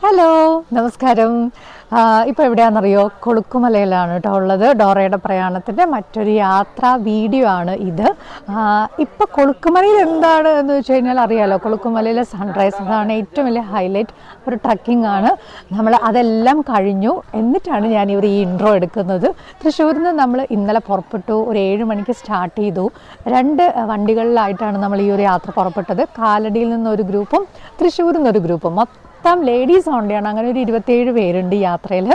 Hello, നമസ്കാരം. ഇപ്പോൾ എവിടെയാണെന്നറിയോ? കൊളുക്കുമലയിലാണ് കേട്ടോ ഉള്ളത്. ഡോറയുടെ പ്രയാണത്തിൻ്റെ മറ്റൊരു യാത്രാ വീഡിയോ ആണ് ഇത്. ഇപ്പോൾ കൊളുക്കുമലയിൽ എന്താണ് എന്ന് വെച്ച് കഴിഞ്ഞാൽ അറിയാമല്ലോ, കൊളുക്കുമലയിലെ സൺറൈസ് അതാണ് ഏറ്റവും വലിയ ഹൈലൈറ്റ്. ഒരു ട്രക്കിംഗ് ആണ്. നമ്മൾ അതെല്ലാം കഴിഞ്ഞു. എന്നിട്ടാണ് ഞാൻ ഈ ഇൻട്രോ എടുക്കുന്നത്. തൃശ്ശൂരിൽ നിന്ന് നമ്മൾ ഇന്നലെ പുറപ്പെട്ടു. ഒരു 7 മണിക്ക് സ്റ്റാർട്ട് ചെയ്തു. 2 വണ്ടികളിലായിട്ടാണ് നമ്മൾ ഈ ഒരു യാത്ര പുറപ്പെട്ടത്. കാലടിയിൽ നിന്നൊരു ഗ്രൂപ്പും തൃശ്ശൂരിൽ നിന്നൊരു ഗ്രൂപ്പും. മൊത്തം ലേഡീസ് ഓൺലിയാണ്. അങ്ങനെ ഒരു 27 പേരുണ്ട് ഈ യാത്രയിൽ.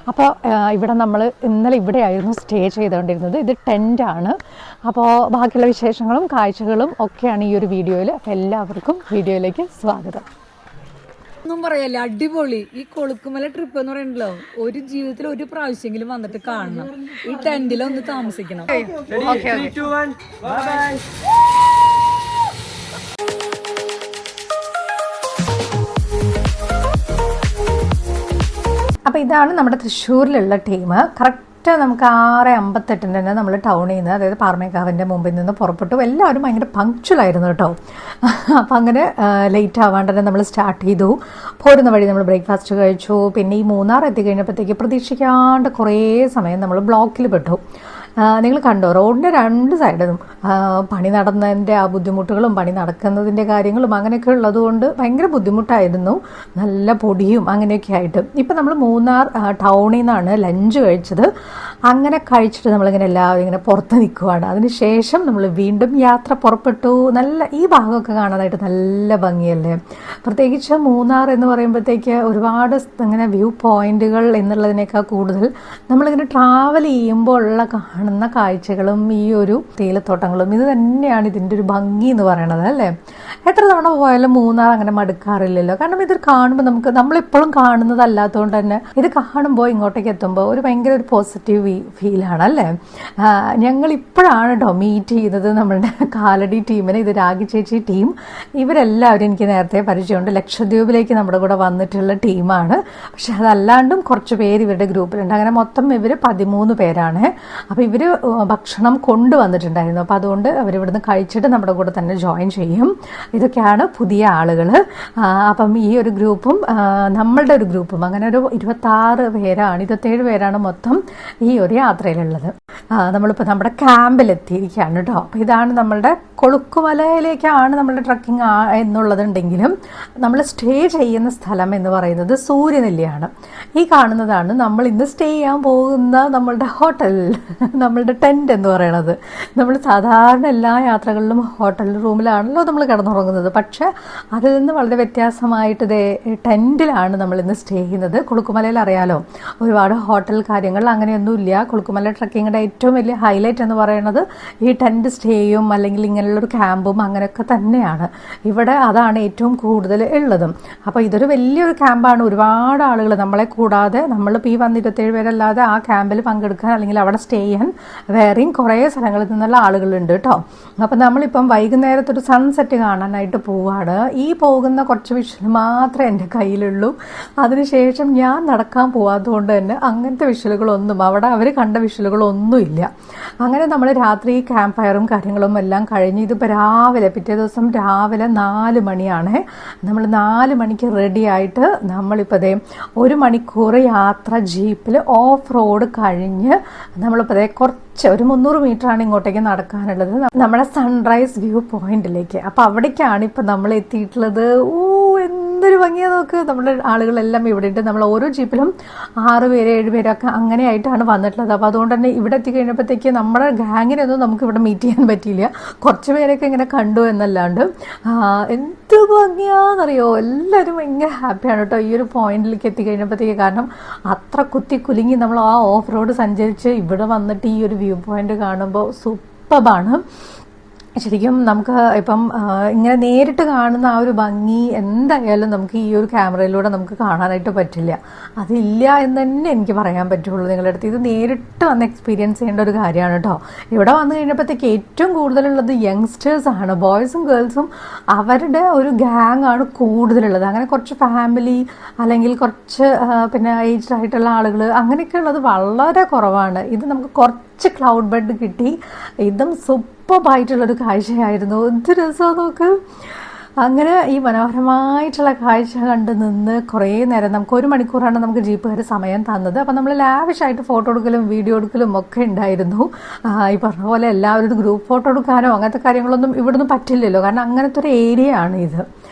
അപ്പോൾ ഇവിടെ നമ്മൾ ഇന്നലെ ഇവിടെയായിരുന്നു സ്റ്റേ ചെയ്തുകൊണ്ടിരുന്നത്. ഇത് ടെൻ്റാണ്. അപ്പോൾ ബാക്കിയുള്ള വിശേഷങ്ങളും കാഴ്ചകളും ഒക്കെയാണ് ഈ ഒരു വീഡിയോയിൽ. അപ്പോൾ എല്ലാവർക്കും വീഡിയോയിലേക്ക് സ്വാഗതം. ഒന്നും പറയല്ല, അടിപൊളി. ഈ കൊളുക്കുമല ട്രിപ്പ് എന്ന് പറയുന്നല്ലോ, ഒരു ജീവിതത്തിൽ ഒരു പ്രാവശ്യമെങ്കിലും വന്നിട്ട് കാണണം. ഈ ടെന്റിലൊന്ന് താമസിക്കണം. അപ്പോൾ ഇതാണ് നമ്മുടെ തൃശ്ശൂരിലുള്ള ടീം. കറക്റ്റ് നമുക്ക് 6:58 തന്നെ നമ്മൾ ടൗണിൽ നിന്ന്, അതായത് പാറമേക്കാവിൻ്റെ മുമ്പിൽ നിന്ന് പുറപ്പെട്ടു. എല്ലാവരും ഭയങ്കര പങ്ക്ച്വലായിരുന്നു കേട്ടോ. അപ്പോൾ അങ്ങനെ ലേറ്റ് ആവാണ്ട് തന്നെ നമ്മൾ സ്റ്റാർട്ട് ചെയ്തു. പോരുന്ന വഴി നമ്മൾ ബ്രേക്ക്ഫാസ്റ്റ് കഴിച്ചു. പിന്നെ ഈ മൂന്നാർ എത്തിക്കഴിഞ്ഞപ്പോഴത്തേക്ക് പ്രതീക്ഷിക്കാണ്ട് കുറേ സമയം നമ്മൾ ബ്ലോക്കിൽ പെട്ടു. നിങ്ങൾ കണ്ടോ, റോഡിൻ്റെ 2 സൈഡിലും പണി നടന്നതിൻ്റെ ആ ബുദ്ധിമുട്ടുകളും പണി നടക്കുന്നതിൻ്റെ കാര്യങ്ങളും അങ്ങനെയൊക്കെ ഉള്ളതുകൊണ്ട് ഭയങ്കര ബുദ്ധിമുട്ടായിരുന്നു. നല്ല പൊടിയും അങ്ങനെയൊക്കെ ആയിട്ട്. ഇപ്പം നമ്മൾ മൂന്നാർ ടൗണിൽ നിന്നാണ് ലഞ്ച് കഴിച്ചത്. അങ്ങനെ കഴിച്ചിട്ട് നമ്മളിങ്ങനെ എല്ലാവരും ഇങ്ങനെ പുറത്ത് നിൽക്കുവാണ്. അതിനുശേഷം നമ്മൾ വീണ്ടും യാത്ര പുറപ്പെട്ടു. നല്ല ഈ ഭാഗമൊക്കെ കാണാനായിട്ട് നല്ല ഭംഗിയല്ലേ. പ്രത്യേകിച്ച് മൂന്നാർ എന്ന് പറയുമ്പോഴത്തേക്ക് ഒരുപാട് ഇങ്ങനെ വ്യൂ പോയിന്റുകൾ എന്നുള്ളതിനേക്കാൾ കൂടുതൽ നമ്മളിങ്ങനെ ട്രാവൽ ചെയ്യുമ്പോൾ ഉള്ള കാണുന്ന കാഴ്ചകളും ഈ ഒരു തേയിലത്തോട്ടങ്ങളും ഇത് തന്നെയാണ് ഇതിൻ്റെ ഒരു ഭംഗി എന്ന് പറയണത് അല്ലേ. എത്ര തവണ പോയാലും മൂന്നാർ അങ്ങനെ മടുക്കാറില്ലല്ലോ. കാരണം ഇത് കാണുമ്പോൾ നമ്മളെപ്പോഴും കാണുന്നതല്ലാത്തതുകൊണ്ട് തന്നെ ഇത് കാണുമ്പോൾ ഇങ്ങോട്ടേക്ക് എത്തുമ്പോൾ ഒരു ഭയങ്കര ഒരു പോസിറ്റീവ് ഫീലാണ് അല്ലേ. ഞങ്ങളിപ്പോഴാണ് കേട്ടോ മീറ്റ് ചെയ്യുന്നത് നമ്മളുടെ കാലടി ടീമിനെ. ഇത് രാഗി ചേച്ചി ടീം. ഇവരെല്ലാവരും എനിക്ക് നേരത്തെ പരിചയമുണ്ട്. ലക്ഷദ്വീപിലേക്ക് നമ്മുടെ കൂടെ വന്നിട്ടുള്ള ടീമാണ്. പക്ഷെ അതല്ലാണ്ടും കുറച്ച് പേര് ഇവരുടെ ഗ്രൂപ്പിലുണ്ട്. അങ്ങനെ മൊത്തം ഇവർ 13 പേരാണ്. അപ്പോൾ ഇവർ ഭക്ഷണം കൊണ്ടുവന്നിട്ടുണ്ടായിരുന്നു. അപ്പോൾ അതുകൊണ്ട് അവരിവിടുന്ന് കഴിച്ചിട്ട് നമ്മുടെ കൂടെ തന്നെ ജോയിൻ ചെയ്യും. ഇതൊക്കെയാണ് പുതിയ ആളുകൾ. അപ്പം ഈ ഒരു ഗ്രൂപ്പും നമ്മളുടെ ഒരു ഗ്രൂപ്പും അങ്ങനെ ഒരു 27 പേരാണ് മൊത്തം ഈ ഒരു യാത്രയിലുള്ളത്. നമ്മളിപ്പോൾ നമ്മുടെ ക്യാമ്പിലെത്തിയിരിക്കുകയാണ് കേട്ടോ. അപ്പോൾ ഇതാണ് നമ്മളുടെ കൊളുക്കുമലയിലേക്കാണ് നമ്മളുടെ ട്രക്കിംഗ് എന്നുള്ളതുണ്ടെങ്കിലും നമ്മൾ സ്റ്റേ ചെയ്യുന്ന സ്ഥലം എന്ന് പറയുന്നത് സൂര്യനെല്ലിയാണ്. ഈ കാണുന്നതാണ് നമ്മൾ ഇന്ന് സ്റ്റേ ചെയ്യാൻ പോകുന്ന നമ്മളുടെ ഹോട്ടൽ, നമ്മളുടെ ടെൻറ്റ് എന്ന് പറയണത്. നമ്മൾ സാധാരണ എല്ലാ യാത്രകളിലും ഹോട്ടൽ റൂമിലാണല്ലോ നമ്മൾ കിടന്നുറങ്ങുന്നത്. പക്ഷേ അതിൽ നിന്ന് വളരെ വ്യത്യാസമായിട്ട് ടെൻറ്റിലാണ് നമ്മൾ ഇന്ന് സ്റ്റേ ചെയ്യുന്നത്. കൊളുക്കുമലയിൽ അറിയാലോ, ഒരുപാട് ഹോട്ടൽ കാര്യങ്ങൾ അങ്ങനെയൊന്നുമില്ല. കൊളുക്കുമല ട്രക്കിങ്ങിൻ്റെ ഏറ്റവും വലിയ ഹൈലൈറ്റ് എന്ന് പറയുന്നത് ഈ ടെൻറ്റ് സ്റ്റേയും അല്ലെങ്കിൽ ഇങ്ങനെയുള്ളൊരു ക്യാമ്പും അങ്ങനെയൊക്കെ തന്നെയാണ്. ഇവിടെ അതാണ് ഏറ്റവും കൂടുതൽ ഉള്ളതും. അപ്പോൾ ഇതൊരു വലിയൊരു ക്യാമ്പാണ്. ഒരുപാട് ആളുകൾ നമ്മളെ കൂടാതെ, നമ്മളിപ്പോൾ ഈ 27 പേരല്ലാതെ ആ ക്യാമ്പിൽ പങ്കെടുക്കാൻ അല്ലെങ്കിൽ അവിടെ സ്റ്റേ ചെയ്യാൻ വേറെയും കുറേ സ്ഥലങ്ങളിൽ നിന്നുള്ള ആളുകളുണ്ട് കേട്ടോ. അപ്പം നമ്മളിപ്പം വൈകുന്നേരത്തൊരു സൺസെറ്റ് കാണാനായിട്ട് പോവാണ്. ഈ പോകുന്ന കുറച്ച് വിഷ്വൽ മാത്രമേ എൻ്റെ കയ്യിലുള്ളൂ. അതിനുശേഷം ഞാൻ നടക്കാൻ പോകാത്തതുകൊണ്ട് തന്നെ അങ്ങനത്തെ വിഷ്വലുകളൊന്നും അവിടെ അവർ കണ്ട വിഷ്വലുകളൊന്നുമില്ല. അങ്ങനെ നമ്മൾ രാത്രി ക്യാമ്പ് ഫയറും കാര്യങ്ങളും എല്ലാം കഴിഞ്ഞ് ഇതിപ്പോൾ രാവിലെ പിറ്റേ ദിവസം രാവിലെ 4 മണിയാണ്. നമ്മൾ 4 മണിക്ക് റെഡി ആയിട്ട് നമ്മളിപ്പോൾ 1 മണിക്കൂർ യാത്ര ജീപ്പിൽ ഓഫ് റോഡ് കഴിഞ്ഞ് നമ്മളിപ്പോൾ കുറച്ച് ഒരു 300 മീറ്ററാണ് ഇങ്ങോട്ടേക്ക് നടക്കാനുള്ളത്, നമ്മുടെ സൺറൈസ് വ്യൂ പോയിന്റിലേക്ക്. അപ്പോൾ അവിടേക്കാണ് ഇപ്പം നമ്മൾ എത്തിയിട്ടുള്ളത്. എന്തൊരു ഭംഗിയാ നോക്ക്. നമ്മുടെ ആളുകളെല്ലാം ഇവിടെ ഉണ്ട്. നമ്മൾ ഓരോ ജീപ്പിലും 6 പേര് 7 പേരൊക്കെ അങ്ങനെയായിട്ടാണ് വന്നിട്ടുള്ളത്. അപ്പോൾ അതുകൊണ്ട് തന്നെ ഇവിടെ എത്തിക്കഴിഞ്ഞപ്പോഴത്തേക്ക് നമ്മുടെ ഗാങ്ങിനൊന്നും നമുക്ക് ഇവിടെ മീറ്റ് ചെയ്യാൻ പറ്റിയില്ല. കുറച്ച് പേരൊക്കെ ഇങ്ങനെ കണ്ടു എന്നല്ലാണ്ട് എന്ത് ഭംഗിയാണെന്നറിയോ. എല്ലാവരും ഭയങ്കര ഹാപ്പിയാണ് കേട്ടോ ഈ ഒരു പോയിന്റിലേക്ക് എത്തിക്കഴിഞ്ഞപ്പോഴത്തേക്ക്. കാരണം അത്ര കുത്തി കുലുങ്ങി നമ്മൾ ആ ഓഫ് റോഡ് സഞ്ചരിച്ച് ഇവിടെ വന്നിട്ട് ഈ ഒരു വ്യൂ പോയിന്റ് കാണുമ്പോൾ സൂപ്പറാണ്. ശരിക്കും നമുക്ക് ഇപ്പം ഇങ്ങനെ നേരിട്ട് കാണുന്ന ആ ഒരു ഭംഗി എന്തായാലും നമുക്ക് ഈ ഒരു ക്യാമറയിലൂടെ നമുക്ക് കാണാനായിട്ട് പറ്റില്ല. അതില്ല എന്ന് തന്നെ എനിക്ക് പറയാൻ പറ്റുള്ളൂ നിങ്ങളുടെ അടുത്ത്. ഇത് നേരിട്ട് വന്ന് എക്സ്പീരിയൻസ് ചെയ്യേണ്ട ഒരു കാര്യമാണ് കേട്ടോ. ഇവിടെ വന്നു കഴിഞ്ഞപ്പോഴത്തേക്ക് ഏറ്റവും കൂടുതലുള്ളത് യങ്സ്റ്റേഴ്സാണ്. ബോയ്സും ഗേൾസും അവരുടെ ഒരു ഗ്യാങ് ആണ് കൂടുതലുള്ളത്. അങ്ങനെ കുറച്ച് ഫാമിലി അല്ലെങ്കിൽ കുറച്ച് പിന്നെ ഏജ്ഡ് ആയിട്ടുള്ള ആളുകൾ അങ്ങനെയൊക്കെ ഉള്ളത് വളരെ കുറവാണ്. ഇത് നമുക്ക് കുറച്ച് ക്ലൗഡ് ബെഡ് കിട്ടി. ഇതും സൂപ്പറായിട്ടുള്ളൊരു കാഴ്ചയായിരുന്നു. എന്ത് രസമാണ് നോക്ക്. അങ്ങനെ ഈ മനോഹരമായിട്ടുള്ള കാഴ്ച കണ്ട് നിന്ന് കുറേ നേരം, നമുക്ക് 1 മണിക്കൂറാണ് നമുക്ക് ജീപ്പുകാർ സമയം തന്നത്. അപ്പം നമ്മൾ ലാവിഷായിട്ട് ഫോട്ടോ എടുക്കലും വീഡിയോ എടുക്കലും ഒക്കെ ഉണ്ടായിരുന്നു. ഈ പറഞ്ഞ പോലെ എല്ലാവരും ഗ്രൂപ്പ് ഫോട്ടോ എടുക്കാനോ അങ്ങനത്തെ കാര്യങ്ങളൊന്നും ഇവിടുന്ന് പറ്റില്ലല്ലോ, കാരണം അങ്ങനത്തെ ഒരു ഏരിയ ആണ് ഇത്.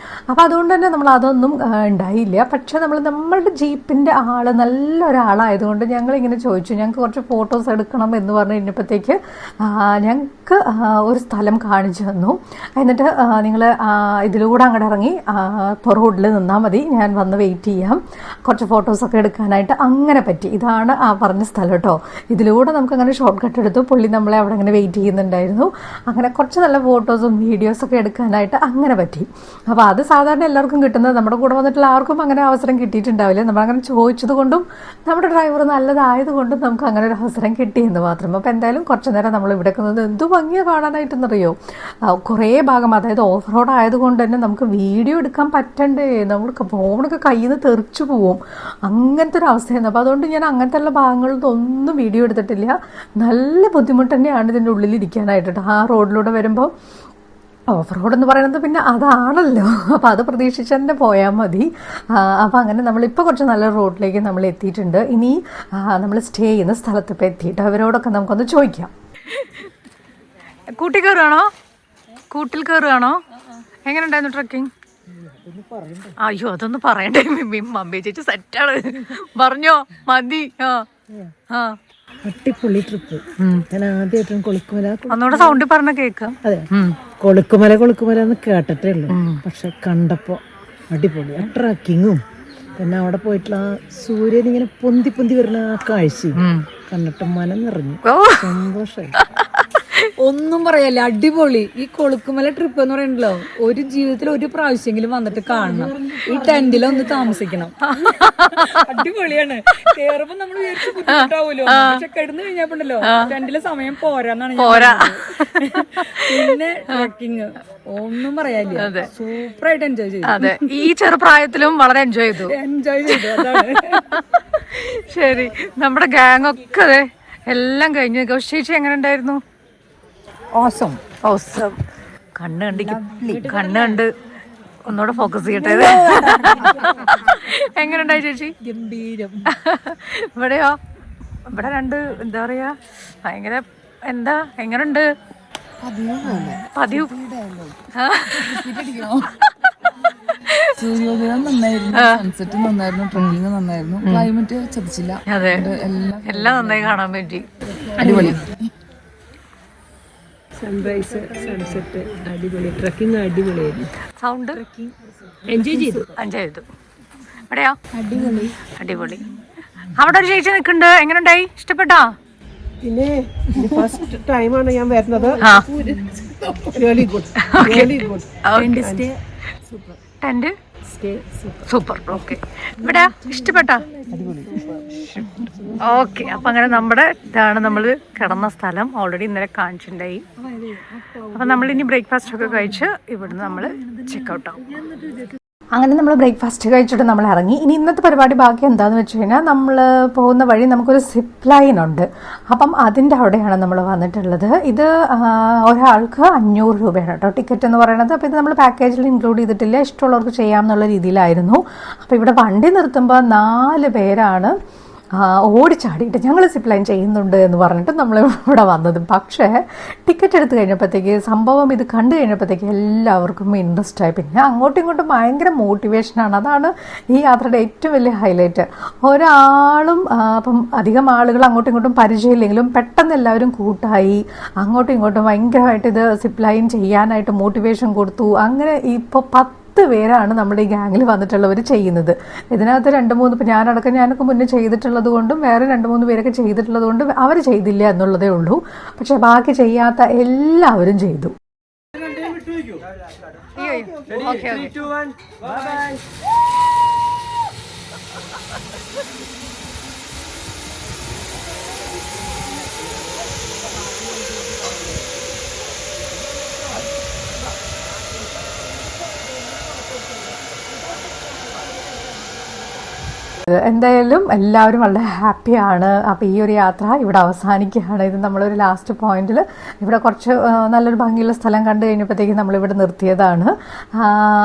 അപ്പോൾ അതുകൊണ്ട് തന്നെ നമ്മൾ അതൊന്നും ഉണ്ടായില്ല. പക്ഷെ നമ്മളുടെ ജീപ്പിൻ്റെ ആൾ നല്ലൊരാളായതുകൊണ്ട് ഞങ്ങളിങ്ങനെ ചോദിച്ചു, ഞങ്ങൾക്ക് കുറച്ച് ഫോട്ടോസ് എടുക്കണം എന്ന് പറഞ്ഞു കഴിഞ്ഞപ്പോഴത്തേക്ക് ഞങ്ങൾക്ക് ഒരു സ്ഥലം കാണിച്ചു തന്നു. എന്നിട്ട് നിങ്ങൾ ഇതിലൂടെ അങ്ങോട്ട് ഇറങ്ങി റോഡിൽ നിന്നാൽ മതി, ഞാൻ വന്ന് വെയിറ്റ് ചെയ്യാം, കുറച്ച് ഫോട്ടോസൊക്കെ എടുക്കാനായിട്ട്. അങ്ങനെ പറ്റി. ഇതാണ് ആ പറഞ്ഞ സ്ഥലം കേട്ടോ. ഇതിലൂടെ നമുക്കങ്ങനെ ഷോർട്ട് കട്ട് എടുത്തു. പുള്ളി നമ്മളെ അവിടെ അങ്ങനെ വെയിറ്റ് ചെയ്യുന്നുണ്ടായിരുന്നു. അങ്ങനെ കുറച്ച് നല്ല ഫോട്ടോസും വീഡിയോസൊക്കെ എടുക്കാനായിട്ട് അങ്ങനെ പറ്റി. അപ്പോൾ അത് സാധാരണ എല്ലാവർക്കും കിട്ടുന്നത്, നമ്മുടെ കൂടെ വന്നിട്ടുള്ള ആർക്കും അങ്ങനെ അവസരം കിട്ടിയിട്ടുണ്ടാവില്ല. നമ്മളങ്ങനെ ചോദിച്ചത് കൊണ്ടും നമ്മുടെ ഡ്രൈവർ നല്ലതായതുകൊണ്ടും നമുക്ക് അങ്ങനെ ഒരു അവസരം കിട്ടിയെന്ന് മാത്രം. അപ്പോൾ എന്തായാലും കുറച്ച് നേരം നമ്മൾ ഇവിടെ നിൽക്കുന്നത് എന്ത് ഭംഗിയാണ് കാണാനായിട്ടെന്നറിയോ. കുറേ ഭാഗം, അതായത് ഓഫ് റോഡ് ആയതുകൊണ്ട് തന്നെ നമുക്ക് വീഡിയോ എടുക്കാൻ പറ്റണ്ടേ, നമ്മൾ ഫോണൊക്കെ കയ്യിൽ നിന്ന് തെറിച്ചു പോവും, അങ്ങനത്തെ ഒരു അവസ്ഥയായിരുന്നു. അപ്പോൾ അതുകൊണ്ട് ഞാൻ അങ്ങനത്തെ ഉള്ള ഭാഗങ്ങളിലൊന്നും ഒന്നും വീഡിയോ എടുത്തിട്ടില്ല. നല്ല ബുദ്ധിമുട്ട് തന്നെയാണ് ഇതിൻ്റെ ഉള്ളിലിരിക്കാനായിട്ട്. ആ റോഡിലൂടെ വരുമ്പോൾ ഓഫ് റോഡ് എന്ന് പറയുന്നത് പിന്നെ അതാണല്ലോ, അപ്പോൾ അത് പ്രതീക്ഷിച്ച് തന്നെ പോയാൽ മതി. അപ്പോൾ അങ്ങനെ നമ്മളിപ്പോൾ കുറച്ച് നല്ല റോഡിലേക്ക് നമ്മൾ എത്തിയിട്ടുണ്ട്. ഇനി നമ്മൾ സ്റ്റേ ചെയ്യുന്ന സ്ഥലത്ത് ഇപ്പോൾ എത്തിയിട്ട് അവരോടൊക്കെ നമുക്കൊന്ന് ചോദിക്കാം. കൂട്ടിൽ കയറുകയാണോ? കൂട്ടിൽ കയറുകയാണോ? എങ്ങനെ ഉണ്ടായിരുന്നു ട്രക്കിംഗ്? അയ്യോ അതൊന്നും പറയണ്ടേ, മമ്മി ചേച്ചി സെറ്റാണ്, പറഞ്ഞോ മതി. അടിപൊളി ട്രിപ്പ്. ഞാൻ ആദ്യമായിട്ടും കൊളുക്കുമല, ഒന്നുകൂടെ സൗണ്ടിൽ പറഞ്ഞ കേൾക്കാം. അതെ, കൊളുക്കുമല എന്ന് കേട്ടിട്ടേ ഉള്ളൂ. പക്ഷെ കണ്ടപ്പോ അടിപൊളി. ആ ട്രക്കിങ്ങും പിന്നെ അവിടെ പോയിട്ടുള്ള ആ സൂര്യൻ ഇങ്ങനെ പൊന്തി പൊന്തി വരുന്ന ആ കാഴ്ചയും കണ്ടിട്ട് മനം നിറഞ്ഞു, സന്തോഷമായി. ഒന്നും പറയല്ല, അടിപൊളി. ഈ കൊളുക്കുമല ട്രിപ്പ് എന്ന് പറയണ്ടല്ലോ, ഒരു ജീവിതത്തിൽ ഒരു പ്രാവശ്യമെങ്കിലും വന്നിട്ട് കാണണം. ഈ ടെന്റിലൊന്ന് താമസിക്കണം. അടിപൊളിയാണ്. കേറുമ്പോ നമ്മൾ വിചാരിച്ചു ബുദ്ധിമുട്ടാവൂലോ, പക്ഷെ കിടന്നു കഴിഞ്ഞപ്പോണ്ടല്ലോ ടെന്റിലെ സമയം പോരാന്നാണ് ഞാൻ. പിന്നെ ട്രക്കിങ് ഒന്നും പറയാനില്ല, സൂപ്പറായിട്ട് എൻജോയ് ചെയ്തു. അതെ, ഈ ചെറുപ്രായത്തിലും വളരെ എൻജോയ് ചെയ്തു. അതാണ്. ശരി, നമ്മുടെ ഗാങ് ഒക്കെ എല്ലാം കഴിഞ്ഞു. ചേച്ചി എങ്ങനെ ഉണ്ടായിരുന്നു? ഓസം. കണ്ണ് കണ്ട് ഒന്നുകൂടെ ഫോക്കസ് ചെയ്യട്ടെ. എങ്ങനെ ഉണ്ടായി ചേച്ചി? ഗംഭീരം. ഇവിടെയോ? ഇവിടെ രണ്ട് എന്താ പറയാ, ഭയങ്കര എന്താ, എങ്ങനുണ്ട്? പതിവ് സൂര്യോദയം നന്നായിരുന്നു, സൺസെറ്റ് നന്നായിരുന്നു, ട്രെക്കിങ് നന്നായിരുന്നു, ക്ലൈമറ്റ് ചതിച്ചില്ല. അതെ, എല്ലാം നന്നായി കാണാൻ പറ്റി. അടിപൊളി. സൺറൈസ്, സൺസെറ്റ് അടിപൊളി, ട്രക്കിംഗ് അടിപൊളിയായിരുന്നു. സൗണ്ട് എൻജോയ് ചെയ്തു. ഇവിടെയോ? അടിപൊളി. അവിടെ ഒരു ചേച്ചി നിൽക്കുന്നുണ്ട്, എങ്ങനെ ഉണ്ടായി? ഇഷ്ടപ്പെട്ടോ? പിന്നെ ഫസ്റ്റ് ടൈമാണ് ഞാൻ വരുന്നത്. Really good. Tent super. Okay, ഇവിടെ ഇഷ്ടപ്പെട്ടോ? ഓക്കെ, അപ്പം അങ്ങനെ നമ്മുടെ ഇതാണ് നമ്മൾ കിടന്ന സ്ഥലം. ഓൾറെഡി ഇന്നലെ കാണിച്ചിട്ടുണ്ടായി. അപ്പം നമ്മളിനി ബ്രേക്ക്ഫാസ്റ്റ് ഒക്കെ കഴിച്ച് ഇവിടുന്ന് നമ്മൾ ചെക്കൗട്ട് ആവും. അങ്ങനെ നമ്മൾ ബ്രേക്ക്ഫാസ്റ്റ് കഴിച്ചിട്ട് നമ്മൾ ഇറങ്ങി. ഇനി ഇന്നത്തെ പരിപാടി ബാക്കി എന്താണെന്ന് വെച്ച് കഴിഞ്ഞാൽ, നമ്മൾ പോകുന്ന വഴി നമുക്കൊരു സിപ്പ് ലൈൻ ഉണ്ട്. അപ്പം അതിൻ്റെ അവിടെയാണ് നമ്മൾ വന്നിട്ടുള്ളത്. ഇത് ഒരാൾക്ക് 500 രൂപയാണ് കേട്ടോ ടിക്കറ്റ് എന്ന് പറയുന്നത്. അപ്പോൾ ഇത് നമ്മൾ പാക്കേജിൽ ഇൻക്ലൂഡ് ചെയ്തിട്ടില്ല, ഇഷ്ടമുള്ളവർക്ക് ചെയ്യാം എന്നുള്ള രീതിയിലായിരുന്നു. അപ്പോൾ ഇവിടെ വണ്ടി നിർത്തുമ്പോൾ 4 പേരാണ് ഓടിച്ചാടിയിട്ട് ഞങ്ങൾ സിപ്പ് ലൈൻ ചെയ്യുന്നുണ്ട് എന്ന് പറഞ്ഞിട്ട് നമ്മൾ ഇവിടെ വന്നത്. പക്ഷേ ടിക്കറ്റ് എടുത്ത് കഴിഞ്ഞപ്പോഴത്തേക്ക് സംഭവം ഇത് കണ്ടു കഴിഞ്ഞപ്പോഴത്തേക്ക് എല്ലാവർക്കും ഇൻട്രസ്റ്റ് ആയി. പിന്നെ അങ്ങോട്ടും ഇങ്ങോട്ടും ഭയങ്കര മോട്ടിവേഷനാണ്. അതാണ് ഈ യാത്രയുടെ ഏറ്റവും വലിയ ഹൈലൈറ്റ്. ഒരാളും അപ്പം അധികം ആളുകൾ അങ്ങോട്ടും ഇങ്ങോട്ടും പരിചയമില്ലെങ്കിലും പെട്ടെന്ന് എല്ലാവരും കൂട്ടായി അങ്ങോട്ടും ഇങ്ങോട്ടും ഭയങ്കരമായിട്ട് ഇത് സിപ്പ് ലൈൻ ചെയ്യാനായിട്ട് മോട്ടിവേഷൻ കൊടുത്തു. അങ്ങനെ ഇപ്പോൾ 10 പേരാണ് നമ്മുടെ ഈ ഗാങ്ങിൽ വന്നിട്ടുള്ളവർ ചെയ്യുന്നത്. ഇതിനകത്ത് 2-3 ഇപ്പം ഞാനൊക്കെ മുന്നേ ചെയ്തിട്ടുള്ളത് കൊണ്ടും വേറെ 2-3 പേരൊക്കെ ചെയ്തിട്ടുള്ളത് കൊണ്ടും അവർ ചെയ്തില്ല എന്നുള്ളതേ ഉള്ളൂ. പക്ഷെ ബാക്കി ചെയ്യാത്ത എല്ലാവരും ചെയ്തു. എന്തായാലും എല്ലാവരും വളരെ ഹാപ്പിയാണ്. അപ്പോൾ ഈ ഒരു യാത്ര ഇവിടെ അവസാനിക്കുകയാണ്. ഇത് നമ്മളൊരു ലാസ്റ്റ് പോയിന്റിൽ ഇവിടെ കുറച്ച് നല്ലൊരു ഭംഗിയുള്ള സ്ഥലം കണ്ടു കഴിഞ്ഞപ്പോഴത്തേക്കും നമ്മളിവിടെ നിർത്തിയതാണ്.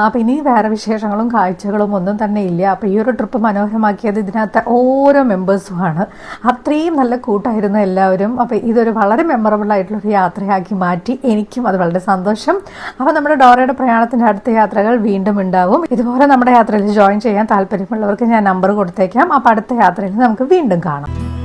അപ്പോൾ ഇനി വേറെ വിശേഷങ്ങളും കാഴ്ചകളും ഒന്നും തന്നെ ഇല്ല. അപ്പോൾ ഈ ഒരു ട്രിപ്പ് മനോഹരമാക്കിയത് ഇതിനകത്ത് ഓരോ മെമ്പേഴ്സുമാണ്. അത്രയും നല്ല കൂട്ടായിരുന്നു എല്ലാവരും. അപ്പോൾ ഇതൊരു വളരെ മെമ്മറബിൾ ആയിട്ടുള്ളൊരു യാത്രയാക്കി മാറ്റി. എനിക്കും അത് വളരെ സന്തോഷം. അപ്പോൾ നമ്മുടെ ഡോറയുടെ പ്രയാണത്തിൻ്റെ അടുത്ത യാത്രകൾ വീണ്ടും ഉണ്ടാവും. ഇതുപോലെ നമ്മുടെ യാത്രയിൽ ജോയിൻ ചെയ്യാൻ താല്പര്യമുള്ളവർക്ക് ഞാൻ നമ്പർ കൊടുത്തേക്കാം. അപ്പോൾ അടുത്ത യാത്രയിൽ നമുക്ക് വീണ്ടും കാണാം.